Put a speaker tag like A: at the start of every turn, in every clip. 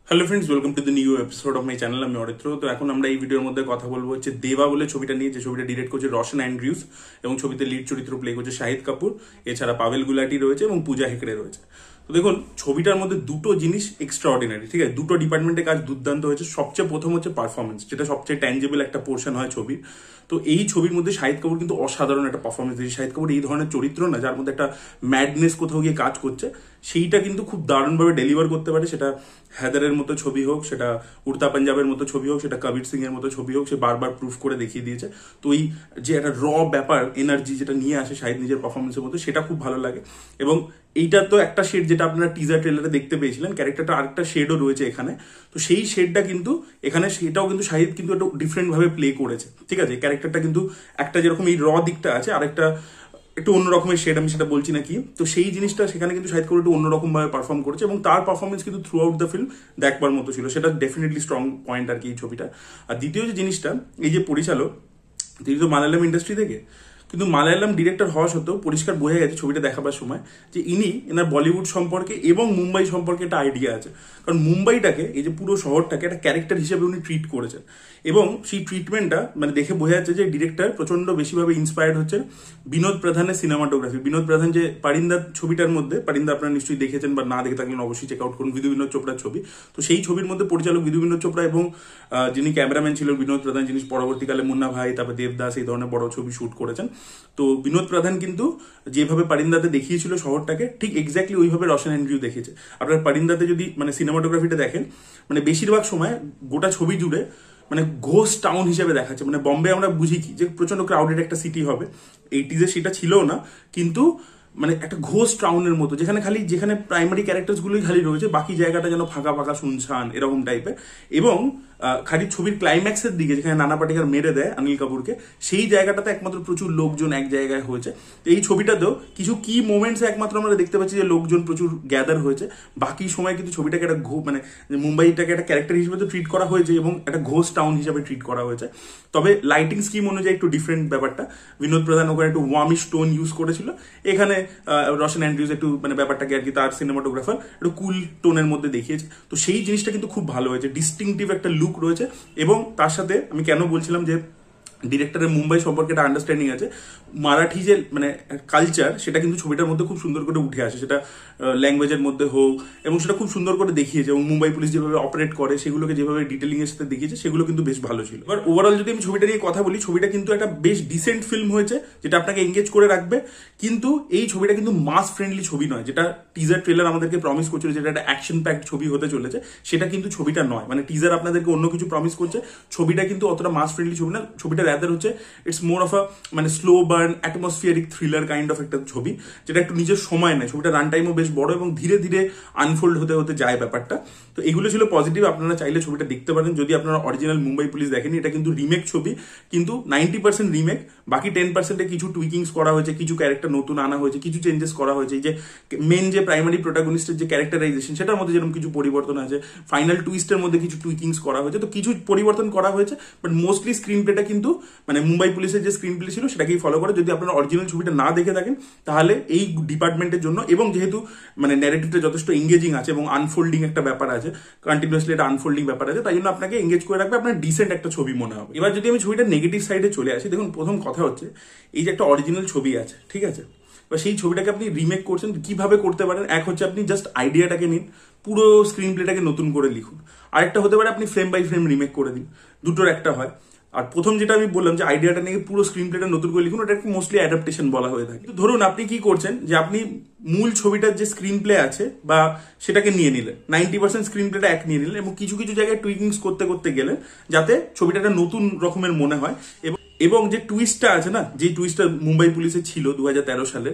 A: Hello friends, welcome to the new episode of my channel. আমি অরিত্র। তো এখন আমরা এই ভিডিওর মধ্যে কথা বলবো হচ্ছে দেবা বলে ছবিটা নিয়ে, যে ছবিটা ডিরেক্ট করছে রোশন অ্যান্ড্রিউস এবং ছবিতে লিড চরিত্র প্লে করছে শাহিদ কাপুর, এছাড়া পাভেল গুলাটি রয়েছে এবং পূজা হেগড়ে রয়েছে। তো দেখুন, ছবিটার মধ্যে দুটো জিনিস এক্সট্রা অর্ডিনারি, ঠিক আছে? দুটো ডিপার্টমেন্টের কাজ দুর্দান্ত হয়েছে। সবচেয়ে প্রথম হচ্ছে পারফরমেন্স, যেটা সবচেয়ে ট্যাঞ্জেবল একটা পোর্শন হয় ছবির। তো এই ছবির মধ্যে শাহিদ কাপুর কিন্তু অসাধারণ একটা পারফরমেন্স দিয়েছে। শাহিদ কাপুর এই ধরনের চরিত্র না, যার মধ্যে একটা ম্যাডনেস কোথাও গিয়ে কাজ করছে, সেইটা কিন্তু খুব দারুণভাবে ডেলিভার করতে পারে। সেটা হেদারের মতো ছবি হোক, সেটা উড়তা পাঞ্জাবের মতো ছবি হোক, সেটা কবির সিং এর মতো ছবি হোক, সে বারবার প্রুফ করে দেখিয়ে দিয়েছে। তো এই যে একটা র ব্যাপার, এনার্জি যেটা নিয়ে আসে শাহিদ নিজের পারফরমেন্সের মধ্যে, সেটা খুব ভালো লাগে। এবং এইটা তো একটা শেড যেটা আপনারা টিজার ট্রেলারে দেখতে পেয়েছিলেন, ক্যারেক্টারটা আরেকটা শেডও রয়েছে এখানে। তো সেই শেডটা কিন্তু এখানে, সেটাও কিন্তু শাহিদ কিন্তু একটু ডিফারেন্ট ভাবে প্লে করেছে, ঠিক আছে? ক্যারেক্টারটা কিন্তু একটা যেরকম এই র দিকটা আছে, আরেকটা একটু অন্য রকমের শেড, আমি সেটা বলছি না কি। তো সেই জিনিসটা সেখানে কিন্তু শাহিদ কাপুর একটু অন্যরকম ভাবে পারফর্ম করেছে এবং তার পারফরমেন্স কিন্তু থ্রু আউট দ্য ফিল্ম দেখবার মতো ছিল। সেটা ডেফিনেটলি স্ট্রং পয়েন্ট আর কি এই ছবিটা। আর দ্বিতীয় যে জিনিসটা, এই যে পরিচালক, তিনি তো মালায়ালাম ইন্ডাস্ট্রি থেকে, কিন্তু মালায়ালাম ডিরেক্টর হওয়া সত্ত্বেও পরিষ্কার বোঝা গেছে ছবিটা দেখাবার সময় যে এনার বলিউড সম্পর্কে এবং মুম্বাই সম্পর্কে একটা আইডিয়া আছে। কারণ মুম্বাইটাকে, এই যে পুরো শহরটাকে একটা ক্যারেক্টার হিসেবে উনি ট্রিট করেছেন এবং সেই ট্রিটমেন্টটা মানে দেখে বোঝা যাচ্ছে যে ডিরেক্টর প্রচন্ড বেশিভাবে ইন্সপায়ার্ড হচ্ছেন বিনোদ প্রধানের সিনেমাটোগ্রাফি। বিনোদ প্রধান যে পারিন্দা ছবিটার মধ্যে, পারিন্দা আপনারা নিশ্চয়ই দেখেছেন বা না দেখে থাকলেন অবশ্যই চেক আউট করুন, বিধু বিনোদ চোপড়ার ছবি। তো সেই ছবির মধ্যে পরিচালক বিধু বিনোদ চোপড়া এবং যিনি ক্যামেরাম্যান ছিলেন বিনোদ প্রধান, যিনি পরবর্তীকালে মুন্না ভাই, তারপর দেবদাস, এই ধরনের বড় ছবি শুট করেছেন। তো বিনোদ প্রধান কিন্তু যেভাবে পারিন্দাতে দেখিয়েছিল শহরটাকে, ঠিক এক্স্যাক্টলি ওইভাবে রোশন অ্যান্ড্রিউ দেখিয়েছে। আপনার পারিন্দাতে যদি মানে সিনেমাটোগ্রাফিটা দেখেন, মানে বেশিরভাগ সময় গোটা ছবি জুড়ে মানে ঘোস্ট টাউন হিসেবে দেখাচ্ছে। মানে বম্বে আমরা বুঝি কি যে প্রচন্ড ক্রাউডেড একটা সিটি হবে, 80s সেটা ছিলও না, কিন্তু মানে একটা ঘোস্ট টাউনের মতো, যেখানে প্রাইমারি ক্যারেক্টার্স গুলোই খালি রয়েছে, বাকি জায়গাটা যেন ফাঁকা ফাঁকা শুনছান এরকম টাইপের। এবং খালি ছবির ক্লাইম্যাক্সের দিকে যেখানে নানা পাটেকর মেরে দেয় অনিল কাপুরকে, সেই জায়গাটাতে একমাত্র প্রচুর লোকজন এক জায়গায় হয়েছে। তো এই ছবিটাতেও কিছু কি মোমেন্টস একমাত্র আমরা দেখতে পাচ্ছি যে লোকজন প্রচুর গ্যাদার হয়েছে। বাকি সময় কিন্তু ছবিটাকে একটা মানে মুম্বাইটাকে একটা ক্যারেক্টার হিসেবে তো ট্রিট করা হয়েছে এবং একটা ঘোস্ট টাউন হিসেবে ট্রিট করা হয়েছে। তবে লাইটিং স্কিম অনুযায়ী একটু ডিফারেন্ট ব্যাপারটা। বিনোদ প্রধান ওখানে একটু ওয়ার্মিশ টোন ইউজ করেছিল, এখানে রোশন অ্যান্ড্রিউস একটু মানে ব্যাপারটাকে আর কি, তার সিনেমাটোগ্রাফার একটু কুল টোনের মধ্যে দেখিয়েছে। তো সেই জিনিসটা কিন্তু খুব ভালো হয়েছে, ডিস্টিংটিভ একটা লুক রয়েছে। এবং তার সাথে আমি কেন বলছিলাম যে ডিরেক্টরের মুম্বাই সম্পর্কে একটা আন্ডারস্ট্যান্ডিং আছে, মারাঠি যে মানে কালচার, সেটা কিন্তু ছবিটার মধ্যে খুব সুন্দর করে উঠে আসে, সেটা ল্যাঙ্গুয়েজের মধ্যে হোক, এবং সেটা খুব সুন্দর করে দেখিয়েছে। এবং মুম্বাই পুলিশ যেভাবে অপারেট করে, সেগুলোকে যেভাবে ডিটেলিং এর সাথে দেখিয়েছে, সেগুলো কিন্তু বেশ ভালো ছিল। এবার ওভারঅল যদি আমি ছবিটা নিয়ে কথা বলি, ছবিটা কিন্তু একটা বেশ ডিসেন্ট ফিল্ম হয়েছে, যেটা আপনাকে এঙ্গেজ করে রাখবে। কিন্তু এই ছবিটা কিন্তু মাস ফ্রেন্ডলি ছবি নয়, যেটা টিজার ট্রেলার আমাদেরকে প্রমিস করছিল, যেটা একটা অ্যাকশন প্যাকড ছবি হতে চলেছে, সেটা কিন্তু ছবিটা নয়। মানে টিজার আপনাদেরকে অন্য কিছু প্রমিস করছে, ছবিটা কিন্তু অতটা মাস ফ্রেন্ডলি ছবি না। ছবিটা রাদার হচ্ছে ইটস মোর অফ আ মানে slow burn atmospheric thriller kind of একটা ছবি, যেটা একটু নিজের সময় নেয়। ছবিটা রান টাইমও বেশ বড় এবং ধীরে ধীরে আনফোল্ড হতে হতে যায় ব্যাপারটা। তো এগুলো ছিল পজিটিভ। আপনারা চাইলে ছবিটা দেখতে পারেন যদি আপনারা অরিজিনাল মুম্বাই পুলিশ দেখেনি। এটা কিন্তু রিমেক ছবি, কিন্তু 90% রিমেক, বাকি 10%-এ কিছু টুইকিংস করা হয়েছে, কিছু ক্যারেক্টার নতুন আনা হয়েছে, কিছু চেঞ্জেস করা হয়েছে। এই যে মেন যে প্রাইমারি প্রোটাগনিস্টের যে ক্যারেক্টারাইজেশন, সেটার মধ্যে যেরকম কিছু পরিবর্তন আছে, ফাইনাল টুইস্টের মধ্যে কিছু টুইকিংস করা হয়েছে। তো কিছু পরিবর্তন করা হয়েছে, বাট মোস্টলি স্ক্রিন প্লেটা কিন্তু মানে মুম্বাই পুলিশের যে স্ক্রিন প্লে ছিল সেটাকেই ফলো করে। যদি আপনারা অরিজিনাল ছবিটা না দেখে থাকেন, তাহলে এই ডিপার্টমেন্টের জন্য, এবং যেহেতু মানে ন্যারেটিভটা যথেষ্ট এঙ্গেজিং আছে এবং আনফোল্ডিং একটা ব্যাপার আছে, কন্টিনিউয়াসলি একটা আনফোল্ডিং ব্যাপার আছে, তাই জন্য আপনাকে এঙ্গেজ করে রাখবে, আপনার ডিসেন্ট একটা ছবি মনে হবে। এবার যদি আমি ছবিটা নেগেটিভ সাইডে চলে আসি, দেখুন প্রথম কথা হচ্ছে এই যে একটা অরিজিনাল ছবি আছে, ঠিক আছে, বা সেই ছবিটাকে আপনি রিমেক করছেন, কিভাবে করতে পারেন? এক হচ্ছে আপনি জাস্ট আইডিয়াটাকে নিন, পুরো স্ক্রিন প্লেটাকে নতুন করে লিখুন। আরেকটা হতে পারে আপনি ফ্রেম বাই ফ্রেম রিমেক করে দিন, দুটোর একটা হয়। আর প্রথম যেটা আমি বললাম যে আইডিয়াটা নিয়ে পুরো স্ক্রিন প্লেটা নতুন করে লিখুন, ওটাকে মোস্টলি অ্যাডাপ্টেশন বলা হয়ে থাকে। কিন্তু ধরুন আপনি কি করছেন যে আপনি মূল ছবিটার যে স্ক্রিন প্লে আছে বা সেটাকে নিয়ে নিলেন, 90% স্ক্রিন প্লেটা এক নিয়ে নিলেন এবং কিছু কিছু জায়গায় টুইকিংস করতে করতে গেলেন, যাতে ছবিটাটা নতুন রকমের মনে হয়। এবং যে টুইস্টটা আছে না, যে টুইস্টটা মুম্বাই পুলিশে ছিল 2013 সালে,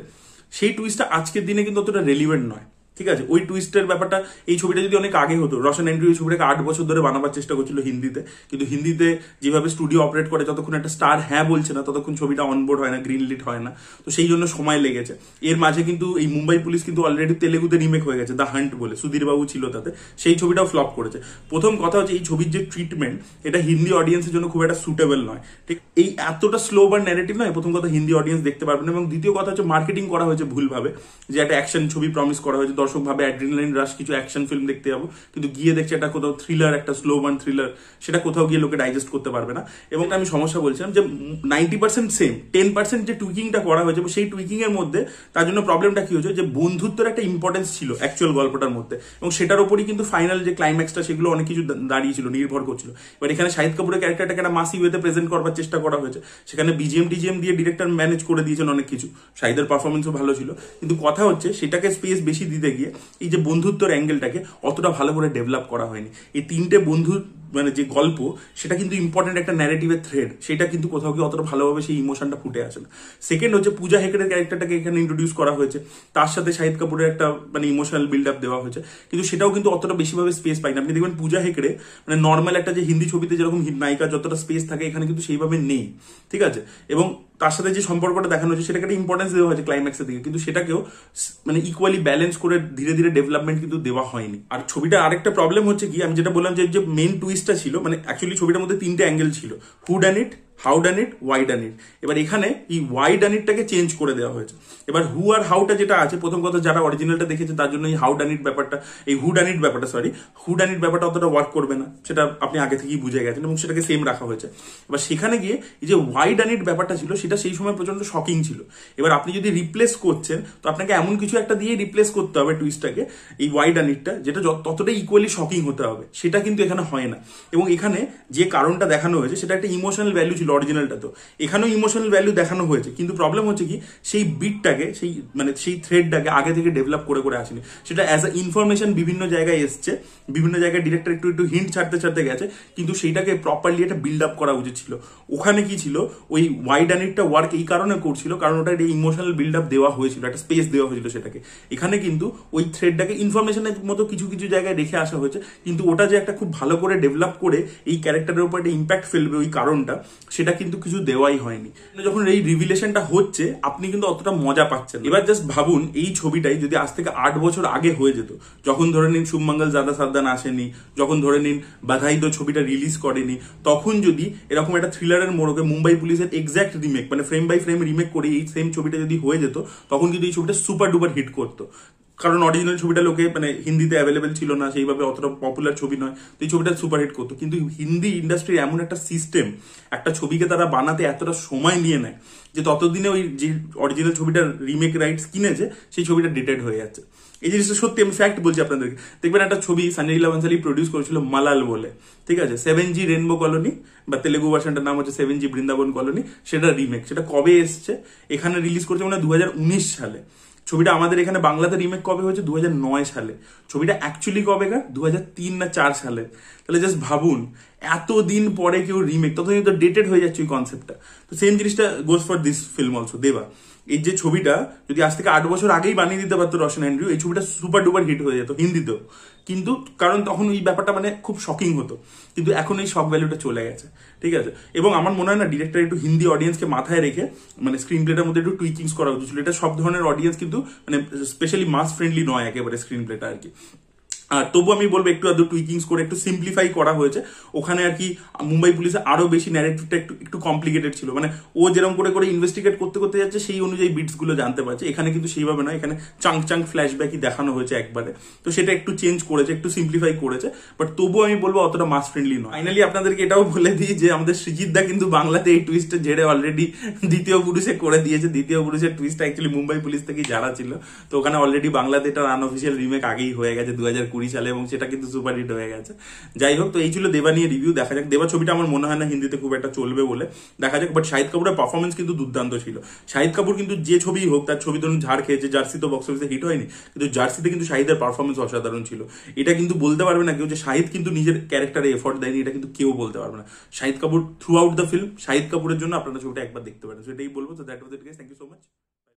A: সেই টুইস্টটা আজকের দিনে কিন্তু অতটা রেলিভেন্ট নয়, ঠিক আছে? ওই টুইস্টের ব্যাপারটা, এই ছবিটা যদি অনেক আগে হতো, রোশন অ্যান্ড্রিউ ছবিটাকে 8 বছর ধরে বানাবার চেষ্টা করছিল হিন্দিতে, কিন্তু হিন্দিতে যেভাবে স্টুডিও অপারেট করে, যতক্ষণ একটা স্টার হ্যাঁ বলছে না, ততক্ষণ ছবিটা অনবোর্ড হয় না, গ্রিন লিট হয় না। তো সেই জন্য সময় লেগেছে। এর মাঝে কিন্তু এই মুম্বাই পুলিশ কিন্তু অলরেডি তেলেগুতে রিমেক হয়ে গেছে, দ্য হান্ট বলে, সুধীর বাবু ছিল তাতে, সেই ছবিটাও ফ্লপ করেছে। প্রথম কথা হচ্ছে এই ছবির যে ট্রিটমেন্ট, এটা হিন্দি অডিয়েন্সের জন্য খুব একটা সুটেবল নয়, ঠিক? এই এতটা স্লো বা ন্যারেটিভ নয়, প্রথম কথা হিন্দি অডিয়েন্স দেখতে পারবেন। এবং দ্বিতীয় কথা হচ্ছে মার্কেটিং করা হয়েছে ভুলভাবে, যে একটা অ্যাকশন ছবি প্রমিস করা হয়েছে, দর্শক দর্শক ভাবে অ্যাড্রিনালিন রাশ কিছু অ্যাকশন ফিল্ম দেখতে যাবো, কিন্তু গিয়ে দেখছে একটা কোথাও থ্রিলার, একটা স্লো বার্ন থ্রিলার, সেটা কোথাও গিয়ে লোকে ডাইজেস্ট করতে পারবে না। এবং আমি সমস্যা বলছিলাম যে 90% সেম, 10% যে টুইকিংটা করা হয়েছে সেই টুইকিং এর মধ্যে তার জন্য প্রবলেমটা কি হচ্ছে যে বন্ধুত্বের একটা ইম্পর্টেন্স ছিল অ্যাকচুয়াল গল্পটার মধ্যে, এবং সেটার উপরই কিন্তু ফাইনাল যে ক্লাইম্যাক্সটা সেগুলো অনেক কিছু দাঁড়িয়েছিল, নির্ভর করছিল। এবার এখানে শাহিদ কাপুরের ক্যারেক্টারটাকে একটা মাসি ওয়েতে প্রেজেন্ট করবার চেষ্টা করা হয়েছে, সেখানে বিজিএম টিজিএম দিয়ে ডিরেক্টর ম্যানেজ করে দিয়েছেন অনেক কিছু, শাহিদের পারফরমেন্সও ভালো ছিল, কিন্তু কথা হচ্ছে সেটাকে স্পেস বেশি দিতে গিয়ে এই যে বন্ধুত্বের অ্যাঙ্গেলটাকে অতটা ভালো করে ডেভেলপ করা হয়নি। এই তিনটে বন্ধু মানে যে গল্প, সেটা কিন্তু ইম্পর্টেন্ট একটা ন্যারেটিভের থ্রেড, সেটা কিন্তু কোথাও কি অতটা ভালোভাবে সেই ইমোশনটা ফুটে আসে না। সেকেন্ড হচ্ছে পূজা হেগড়ের ক্যারেক্টারটাকে এখানে ইন্ট্রোডিউস করা হয়েছে, তার সাথে শাহিদ কাপুরের একটা মানে ইমোশনাল বিল্ড আপ দেওয়া হয়েছে, কিন্তু সেটাও কিন্তু অতটা বেশিভাবে স্পেস পায় না। আপনি দেখবেন পূজা হেগড়ে মানে নর্মাল একটা যে হিন্দি ছবিতে যেরকম নায়িকা যতটা স্পেস থাকে এখানে কিন্তু সেইভাবে নেই, ঠিক আছে। এবং তার সাথে যে সম্পর্কটা দেখানো হয়েছে সেটাকে একটা ইম্পর্টেন্স দেওয়া হয়েছে ক্লাইম্যাক্সের দিকে, কিন্তু সেটাকেও মানে ইকুয়ালি ব্যালেন্স করে ধীরে ধীরে ডেভেলপমেন্ট কিন্তু দেওয়া হয়নি। আর ছবিটা আরেকটা প্রবলেম হচ্ছে কি, আমি যেটা বললাম যে মেইন টুইস্টটা ছিল, মানে অ্যাকচুয়ালি ছবিটার মধ্যে তিনটে অ্যাঙ্গেল ছিল, হু ডান ইট, হাউ ডান ইট, ওয়াই ডান ইট। এবার এখানে এই ওয়াই ডান ইটটাকে চেঞ্জ করে দেওয়া হয়েছে। এবার হু আর হাউটা যেটা আছে, প্রথম কথা যারা অরিজিনালটা দেখেছে তার জন্য এই হাউ ডান ইট ব্যাপারটা, এই হু ডান ইট ব্যাপারটা হু ডান ইট ব্যাপারটা অতটা ওয়ার্ক করবে না, সেটা আপনি আগে থেকেই বুঝে গেছেন এবং সেটাকে সেম রাখা হয়েছে। এবার সেখানে গিয়ে এই যে ওয়াই ডান ইট ব্যাপারটা ছিল সেটা সেই সময় প্রচন্ড শকিং ছিল। এবার আপনি যদি রিপ্লেস করছেন তো আপনাকে এমন কিছু একটা দিয়ে রিপ্লেস করতে হবে টুইস্টটাকে, এই ওয়াই ডান ইটটা, যেটা ততটাই ইকুয়ালি শকিং হতে হবে, সেটা কিন্তু এখানে হয় না। এবং এখানে যে কারণটা দেখানো হয়েছে সেটা একটা ইমোশনাল ভ্যালু ছিল অরিজিনালটা, তো এখানেও ইমোশনাল ভ্যালু দেখানো হয়েছে, কিন্তু প্রবলেম হচ্ছে কি সেই বিটটাকে সেই থ্রেডটাকে আগে থেকে ডেভেলপ করে করে আসেনি। সেটা অ্যাজ আ ইনফরমেশন বিভিন্ন জায়গায় এসছে, বিভিন্ন জায়গায় ডিরেক্টর একটু একটু হিন্ট ছাড়তে ছাড়তে গেছে, কিন্তু সেইটাকে প্রপারলি একটা বিল্ড আপ করা উচিত ছিল। ওখানে কি ছিল, ওই ওয়াই ডান ইটটা ওয়ার্ক এই কারণে করছিল কারণ ওটা একটা ইমোশনাল বিল্ড আপ দেওয়া হয়েছিল, একটা স্পেস দেওয়া হয়েছিল সেটাকে। এখানে কিন্তু ওই থ্রেডটাকে ইনফরমেশনের মতো কিছু কিছু জায়গায় রেখে আসা হয়েছে, কিন্তু ওটা যে একটা খুব ভালো করে ডেভেলপ করে এই ক্যারেক্টারের উপর একটা ইম্প্যাক্ট ফেলবে ওই কারণটা, সেটা কিন্তু কিছু দেওয়াই হয়নি। যখন এই রিভিলেশনটা হচ্ছে আপনি কিন্তু অতটা মজা পাচ্ছেন। এবার জাস্ট ভাবুন এই ছবিটাই যদি আজ থেকে 8 বছর আগে হয়ে যেত, যখন ধরে নিন শুভমঙ্গল জাদা সাদ্দান আসেনি, যখন ধরে নিন বাধাই দো ছবিটা রিলিজ করেনি, তখন যদি এরকম একটা থ্রিলারের মোড়কে মুম্বাই পুলিশের এক্স্যাক্ট রিমেক মানে ফ্রেম বাই ফ্রেম রিমেক করে এই সেম ছবিটা যদি হয়ে যেত, তখন কিন্তু এই ছবিটা সুপার ডুপার হিট করতো। কারণ অরিজিনাল ছবিটা লোকে মানে হিন্দিতে অ্যাভেলেবেল ছিল না, সেইভাবে অতটা পপুলার ছবি নয়, তো এই ছবিটা সুপারহিট করতো। কিন্তু হিন্দি ইন্ডাস্ট্রির এমন একটা সিস্টেম, একটা ছবিকে তারা বানাতে এতটা সময় নিয়ে নেয় যে ততদিনে ওই যে অরিজিনাল ছবিটার রিমেক রাইটস কিনেছে সেই ছবিটা ডেটেড হয়ে যাচ্ছে। এই জিনিসটা সত্যি, আমি ফ্যাক্ট বলছি আপনাদেরকে। দেখবেন একটা ছবি সানি লীলা বানসালি প্রডিউস করেছিল মালাল বলে, ঠিক আছে, 7G রেনবো কলোনি, বা তেলেগু ভার্সনটার নাম হচ্ছে 7G বৃন্দাবন কলোনি, সেটা রিমেক। সেটা কবে এসছে, এখানে রিলিজ করেছে মানে 2019 সালে। ছবিটা আমাদের এখানে বাংলাতে রিমেক কবে হয়েছে 2009 সালে। ছবিটা অ্যাকচুয়ালি কবেকার 2003 না 4 সালে। তাহলে জাস্ট ভাবুন এতদিন পরে কেউ রিমেক, ততদিন তো ডেটেড হয়ে যাচ্ছে ওই কনসেপ্টটা। তো সেম জিনিসটা goes for this film also. দেবা এই যে ছবিটা যদি আজ থেকে 8 বছর আগেই বানিয়ে দিতে পারতো রোশন অ্যান্ড্রিউ, এই ছবিটা সুপার ডুপার হিট হয়ে যেত হিন্দিতেও, কিন্তু কারণ তখন ওই ব্যাপারটা মানে খুব শকিং হতো। কিন্তু এখন এই শক ভ্যালুটা চলে গেছে, ঠিক আছে। এবং আমার মনে হয় না ডিরেক্টর একটু হিন্দি অডিয়েন্সকে মাথায় রেখে মানে স্ক্রিন প্লেটার মধ্যে একটু টুইকিংস করা উচিত ছিল। এটা সব ধরনের অডিয়েন্স কিন্তু মানে স্পেশালি মাস ফ্রেন্ডলি নয় একেবারে স্ক্রিন প্লেটা আর কি। আর তবু আমি বলবো একটু আধটু টুইকিংস করে একটু সিম্পলিফাই করা হয়েছে ওখানে আর কি। মুম্বাই পুলিশে আরো বেশি ন্যারেটিভটা একটু কমপ্লিকেটেড ছিল, মানে ও যেরকম করে করে ইনভেস্টিগেট করতে করতে যাচ্ছে সেই অনুযায়ী বিটস গুলো জানতে পারছে। এখানে কিন্তু সেইভাবে নয়, এখানে চাঙ্ক ফ্ল্যাশব্যাকই দেখানো হয়েছে একবারে। তো সেটা একটু চেঞ্জ করেছে, একটু সিম্পলিফাই করেছে, বাট তবু আমি বলবো অতটা মাস ফ্রেন্ডলি নয়। ফাইনালি আপনাদেরকে এটাও বলে দিই যে আমাদের সৃজিত দা কিন্তু বাংলাতে এই টুইস্টের জেরে অলরেডি দ্বিতীয় পুরুষে করে দিয়েছে। দ্বিতীয় পুরুষের টুইস্টটা অ্যাকচুয়ালি মুম্বাই পুলিশ থেকেই জানা ছিল, তো ওখানে অলরেডি বাংলাতে এটার আনঅফিসিয়াল রিমেক আগেই হয়ে গেছে 2020 সালে, এবং সেটা কিন্তু সুপার হিট হয়ে গেছে। যাই হোক, তো এই ছিল দেবা নিয়ে রিভিউ। দেখা যাক, দেবা ছবিটা আমার মনে হয় না হিন্দিতে খুব একটা চলবে বলে, দেখা যাক। বাট শাহিদ কাপুরের পারফরমেন্স কিন্তু দুর্দান্ত ছিল। শাহিদ কাপুর কিন্তু যে ছবি হোক, তার ছবি ধরুন ঝাড় খেয়েছে, জার্সি তো বক্স অফিসে হিট হয়নি, কিন্তু জার্সিতে কিন্তু শাহিদের পারফরমেন্স অসাধারণ ছিল। এটা কিন্তু বলতে পারবে না কেউ যে শাহিদ কিন্তু নিজের ক্যারেক্টারে এফোর্ট দেয়নি, এটা কিন্তু কেউ বলতে পারবে না। Shahid Kapoor through out the film, Shahid কাপুরের জন্য আপনারা ছবিটা একবার দেখতে পারেন, সেটাই বলবো। তো that was it guys, thank you so much.